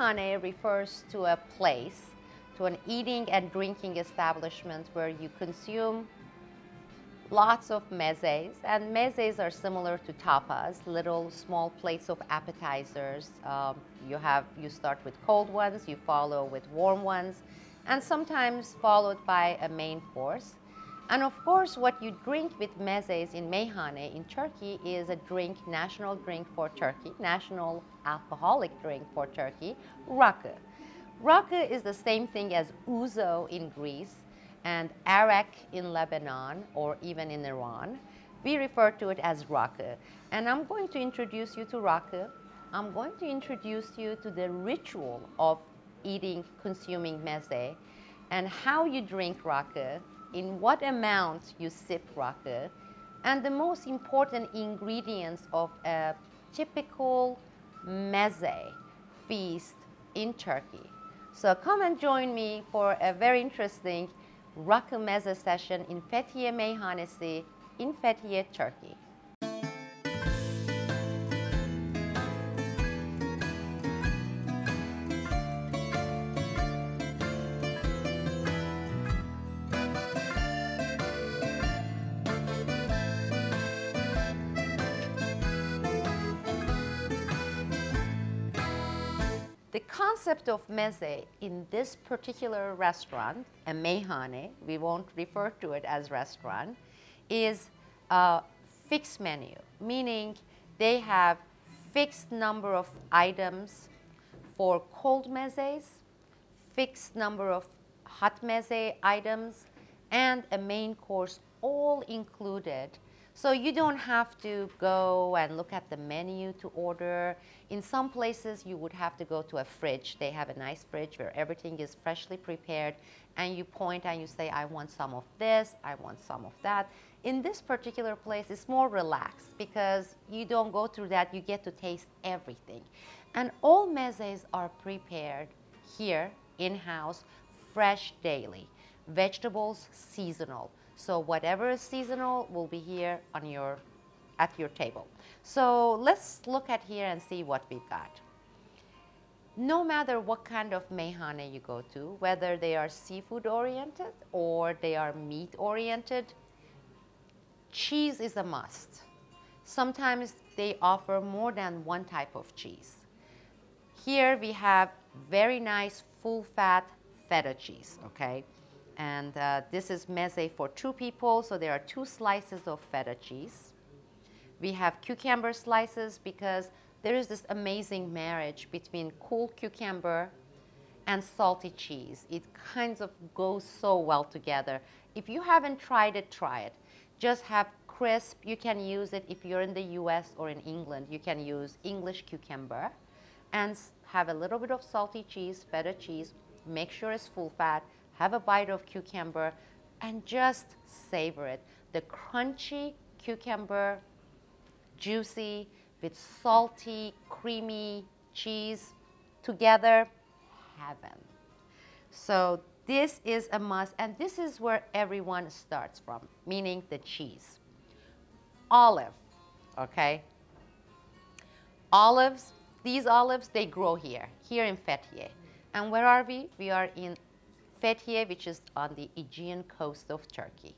Meyhane refers to a place, to an eating and drinking establishment where you consume lots of mezes, and mezes are similar to tapas, little small plates of appetizers. You start with cold ones, you follow with warm ones, and sometimes followed by a main course. And of course, what you drink with mezes in Meyhane in Turkey is a drink, national drink for Turkey, national alcoholic drink for Turkey, Raki. Raki is the same thing as Ouzo in Greece and arak in Lebanon or even in Iran. We refer to it as Raki. And I'm going to introduce you to Raki. I'm going to introduce you to the ritual of eating, consuming meze, and how you drink Raki, in what amount you sip Raki, and the most important ingredients of a typical meze feast in Turkey. So come and join me for a very interesting Raki meze session in Fethiye Meyhanesi in Fethiye, Turkey. The concept of meze in this particular restaurant, a meyhane, we won't refer to it as restaurant, is a fixed menu, meaning they have fixed number of items for cold mezes, fixed number of hot meze items, and a main course all included. So you don't have to go and look at the menu to order. In some places, you would have to go to a fridge. They have a nice fridge where everything is freshly prepared, and you point and you say, I want some of this, I want some of that. In this particular place, it's more relaxed because you don't go through that, you get to taste everything. And all mezes are prepared here, in-house, fresh daily. Vegetables, seasonal. So whatever is seasonal will be here on at your table. So let's look at here and see what we've got. No matter what kind of meyhane you go to, whether they are seafood oriented or they are meat oriented, cheese is a must. Sometimes they offer more than one type of cheese. Here we have very nice full fat feta cheese, okay? And this is meze for 2 people, so there are 2 slices of feta cheese. We have cucumber slices because there is this amazing marriage between cool cucumber and salty cheese. It kind of goes so well together. If you haven't tried it, try it. Just have crisp, you can use it if you're in the US or in England, you can use English cucumber and have a little bit of salty cheese, feta cheese, make sure it's full fat, have a bite of cucumber, and just savor it. The crunchy cucumber, juicy, with salty, creamy cheese together, heaven. So this is a must, and this is where everyone starts from, meaning the cheese. Olive, okay? Olives, these olives, they grow here in Fethiye. And where are we? We are in Fethiye, which is on the Aegean coast of Turkey.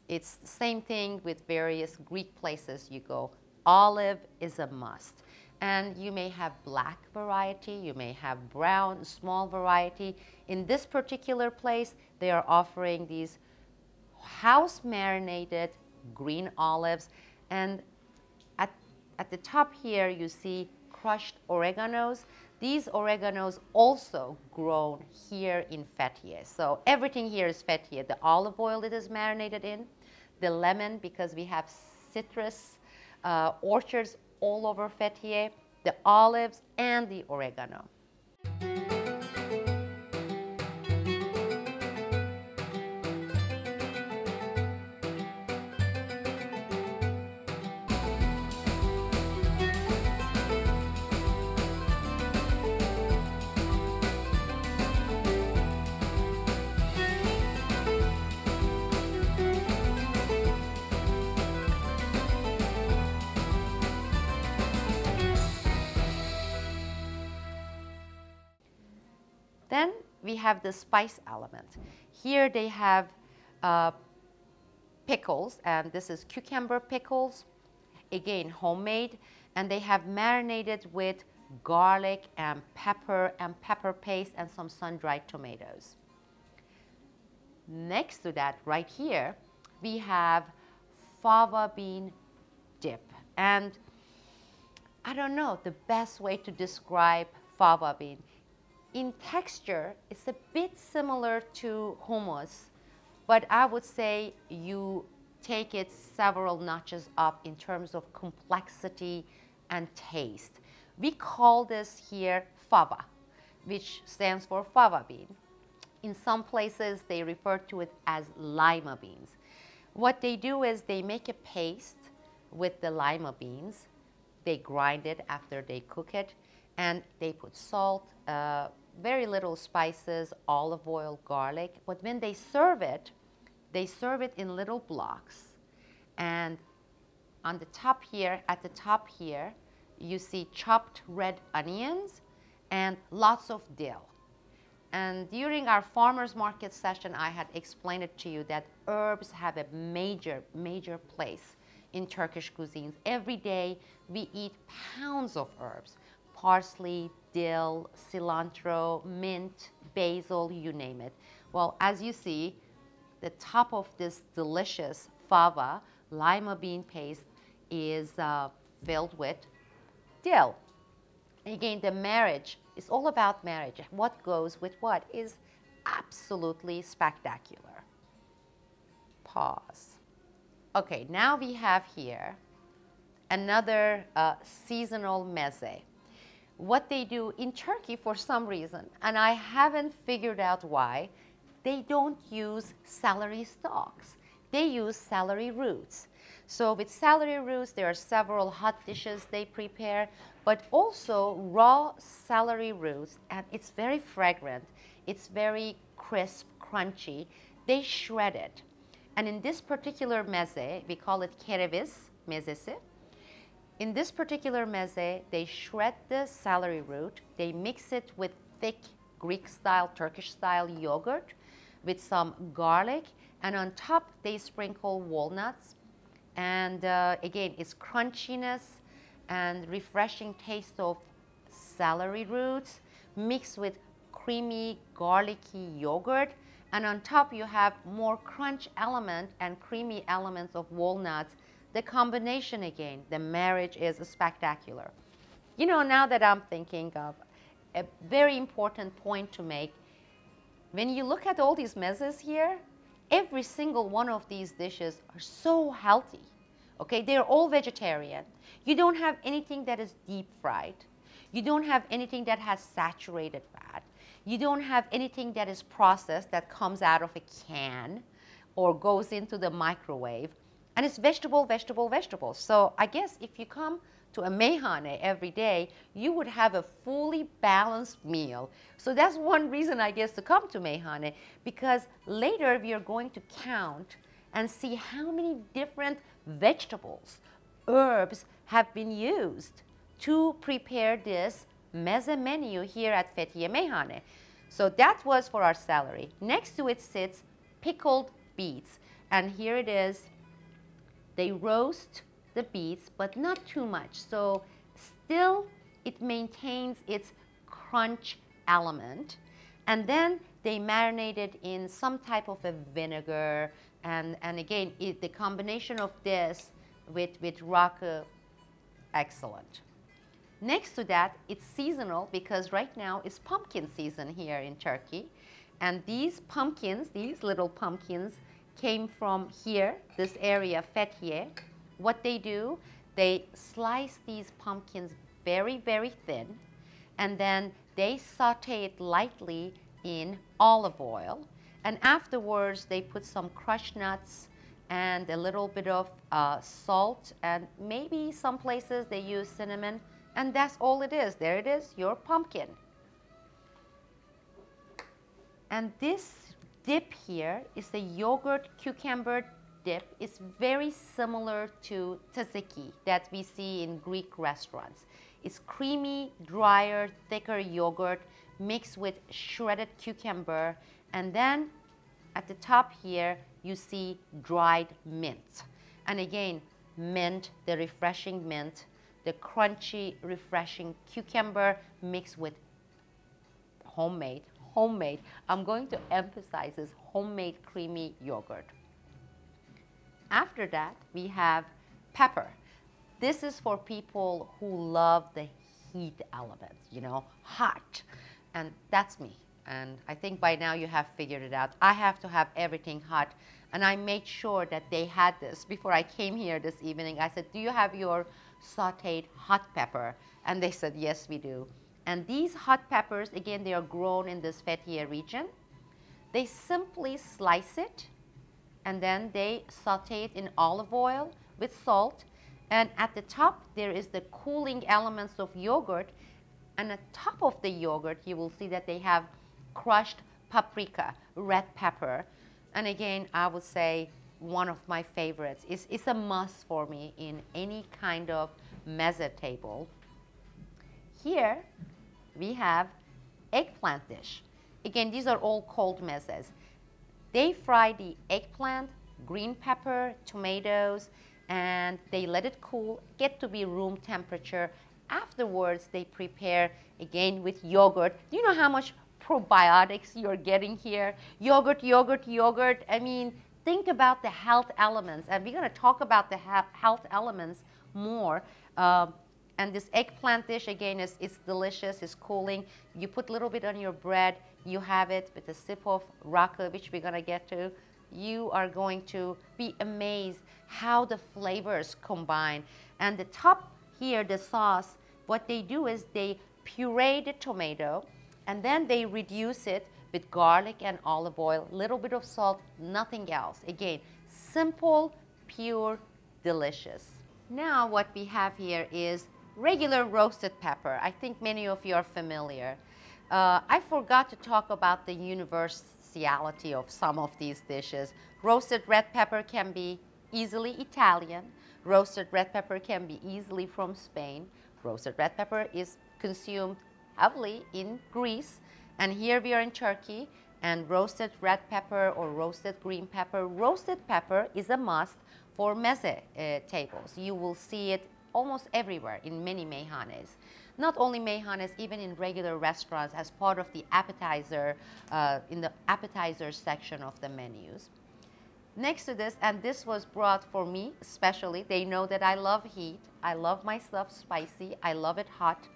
It's the same thing with various Greek places you go. Olive is a must. And you may have black variety, you may have brown, small variety. In this particular place, they are offering these house marinated green olives. And at the top here, you see crushed oreganos. These oreganos also grown here in Fethiye. So everything here is Fethiye. The olive oil it is marinated in, the lemon, because we have citrus orchards all over Fethiye, the olives, and the oregano. Then we have the spice element. Here they have pickles, and this is cucumber pickles, again homemade, and they have marinated with garlic and pepper paste and some sun-dried tomatoes. Next to that, right here, we have fava bean dip. And I don't know the best way to describe fava bean. In texture, it's a bit similar to hummus, but I would say you take it several notches up in terms of complexity and taste. We call this here fava, which stands for fava bean. In some places, they refer to it as lima beans. What they do is they make a paste with the lima beans. They grind it after they cook it, and they put salt, very little spices, olive oil, garlic. But when they serve it in little blocks. And on the top here, at the top here, you see chopped red onions and lots of dill. And during our farmers market session, I had explained it to you that herbs have a major place in Turkish cuisines. Every day we eat pounds of herbs: parsley, dill, cilantro, mint, basil, you name it. Well, as you see, the top of this delicious fava lima bean paste is filled with dill. Again, the marriage is all about marriage. What goes with what is absolutely spectacular. Pause. Okay, now we have here another seasonal meze. What they do in Turkey for some reason, and I haven't figured out why, they don't use celery stalks. They use celery roots. So with celery roots, there are several hot dishes they prepare, but also raw celery roots, and it's very fragrant. It's very crisp, crunchy. They shred it. And in this particular meze, we call it kereviz, mezesi. In this particular meze, they shred the celery root. They mix it with thick Greek-style, Turkish-style yogurt with some garlic, and on top they sprinkle walnuts. And again, it's crunchiness and refreshing taste of celery roots mixed with creamy, garlicky yogurt. And on top you have more crunch element and creamy elements of walnuts. The combination again, the marriage is spectacular. You know, now that I'm thinking of a very important point to make, when you look at all these mezes here, every single one of these dishes are so healthy. Okay, they're all vegetarian. You don't have anything that is deep fried. You don't have anything that has saturated fat. You don't have anything that is processed that comes out of a can or goes into the microwave. And it's vegetable. So I guess if you come to a meyhane every day, you would have a fully balanced meal. So that's one reason, I guess, to come to meyhane, because later we are going to count and see how many different vegetables, herbs have been used to prepare this meze menu here at Fethiye Meyhane. So that was for our celery. Next to it sits pickled beets. And here it is. They roast the beets, but not too much. So still it maintains its crunch element. And then they marinate it in some type of a vinegar. And again, the combination of this with Raki, excellent. Next to that, it's seasonal because right now it's pumpkin season here in Turkey. And these pumpkins, these little pumpkins, came from here, this area, Fethiye. What they do, they slice these pumpkins very thin, and then they saute it lightly in olive oil. And afterwards, they put some crushed nuts and a little bit of salt, and maybe some places they use cinnamon, and that's all it is. There it is, your pumpkin. And this dip here is the yogurt cucumber dip. It's very similar to tzatziki that we see in Greek restaurants. It's creamy, drier, thicker yogurt mixed with shredded cucumber. And then at the top here, you see dried mint. And again, mint, the refreshing mint, the crunchy, refreshing cucumber mixed with homemade, I'm going to emphasize this, homemade creamy yogurt. After that, we have pepper. This is for people who love the heat element, you know, hot. And that's me. And I think by now you have figured it out. I have to have everything hot. And I made sure that they had this before I came here this evening. I said, do you have your sauteed hot pepper? And they said, yes, we do. And these hot peppers, again, they are grown in this Fethiye region. They simply slice it, and then they saute it in olive oil with salt. And at the top, there is the cooling elements of yogurt. And at the top of the yogurt, you will see that they have crushed paprika, red pepper. And again, I would say one of my favorites. It's a must for me in any kind of meze table. Here, we have eggplant dish. Again, these are all cold mezes. They fry the eggplant, green pepper, tomatoes, and they let it cool, get to be room temperature. Afterwards, they prepare, again, with yogurt. Do you know how much probiotics you're getting here? Yogurt, yogurt, yogurt. I mean, think about the health elements. And we're going to talk about the health elements more. And this eggplant dish, again, it's delicious, it's cooling. You put a little bit on your bread, you have it with a sip of Raki, which we're going to get to. You are going to be amazed how the flavors combine. And the top here, the sauce, what they do is they puree the tomato, and then they reduce it with garlic and olive oil, a little bit of salt, nothing else. Again, simple, pure, delicious. Now what we have here is regular roasted pepper. I think many of you are familiar. I forgot to talk about the universality of some of these dishes. Roasted red pepper can be easily Italian. Roasted red pepper can be easily from Spain. Roasted red pepper is consumed heavily in Greece. And here we are in Turkey. And roasted red pepper or roasted green pepper. Roasted pepper is a must for meze tables. You will see it almost everywhere in many meyhanes. Not only meyhanes, even in regular restaurants as part of the appetizer, in the appetizer section of the menus. Next to this, and this was brought for me especially, they know that I love heat, I love my stuff spicy, I love it hot.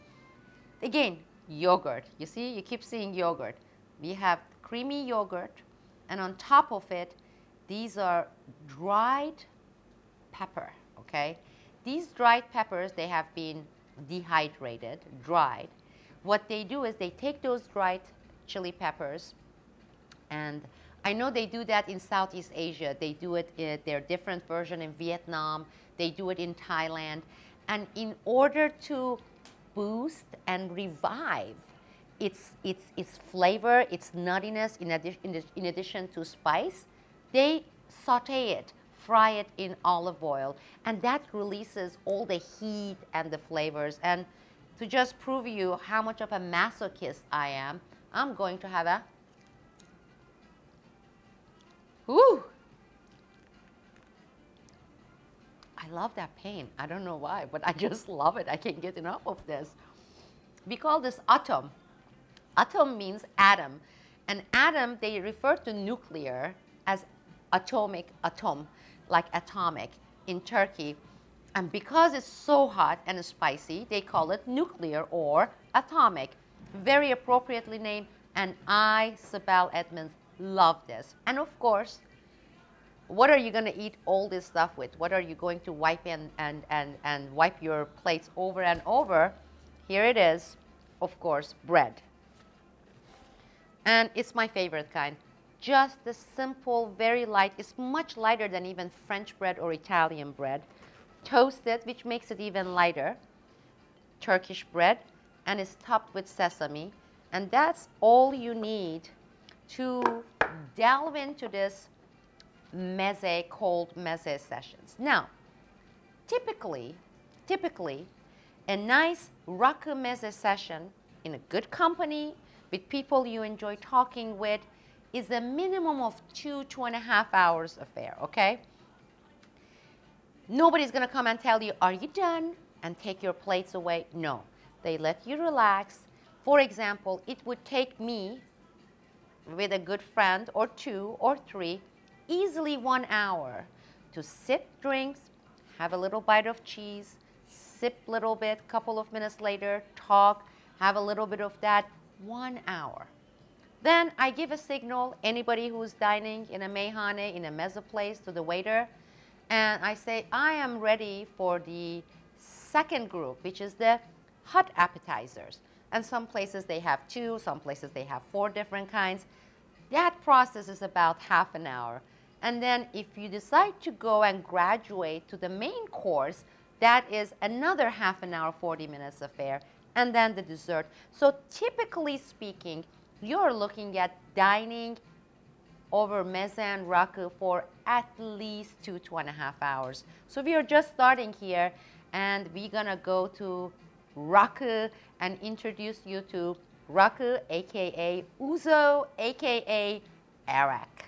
Again, yogurt. You see, you keep seeing yogurt. We have creamy yogurt, and on top of it, these are dried pepper, okay? These dried peppers, they have been dehydrated, dried. What they do is they take those dried chili peppers, and I know they do that in Southeast Asia. They do it, their different version in Vietnam. They do it in Thailand. And in order to boost and revive its flavor, its nuttiness, in addition to spice, they saute it, fry it in olive oil, and that releases all the heat and the flavors. And to just prove you how much of a masochist I am, I'm going to have a, whoo! I love that pain. I don't know why, but I just love it. I can't get enough of this. We call this atom. Atom means atom. And atom, they refer to nuclear as atomic, atom, like atomic in Turkey. And because it's so hot and spicy, they call it nuclear or atomic. Very appropriately named, and I, Sibel Edmonds, love this. And of course, what are you going to eat all this stuff with? What are you going to wipe and wipe your plates over and over? Here it is, of course, bread. And it's my favorite kind. Just the simple, very light. It's much lighter than even French bread or Italian bread. Toasted, which makes it even lighter. Turkish bread, and it's topped with sesame. And that's all you need to delve into this meze, cold meze sessions. Now, typically, a nice Raki Meze session in a good company with people you enjoy talking with is a minimum of 2.5 hours affair, okay? Nobody's gonna come and tell you, are you done? And take your plates away. No, they let you relax. For example, it would take me with a good friend or 2 or 3, easily 1 hour to sip drinks, have a little bite of cheese, sip a little bit, couple of minutes later, talk, have a little bit of that, 1 hour. Then I give a signal, anybody who's dining in a Meyhane, in a Meze place, to the waiter, and I say, I am ready for the second group, which is the hot appetizers. And some places they have 2, some places they have 4 different kinds. That process is about half an hour. And then if you decide to go and graduate to the main course, that is another half an hour, 40 minutes affair, and then the dessert. So typically speaking, you're looking at dining over Meze and Raki for at least 2.5 hours. So we are just starting here, and we're gonna go to Raki and introduce you to Raki, aka Ouzo, aka Arak.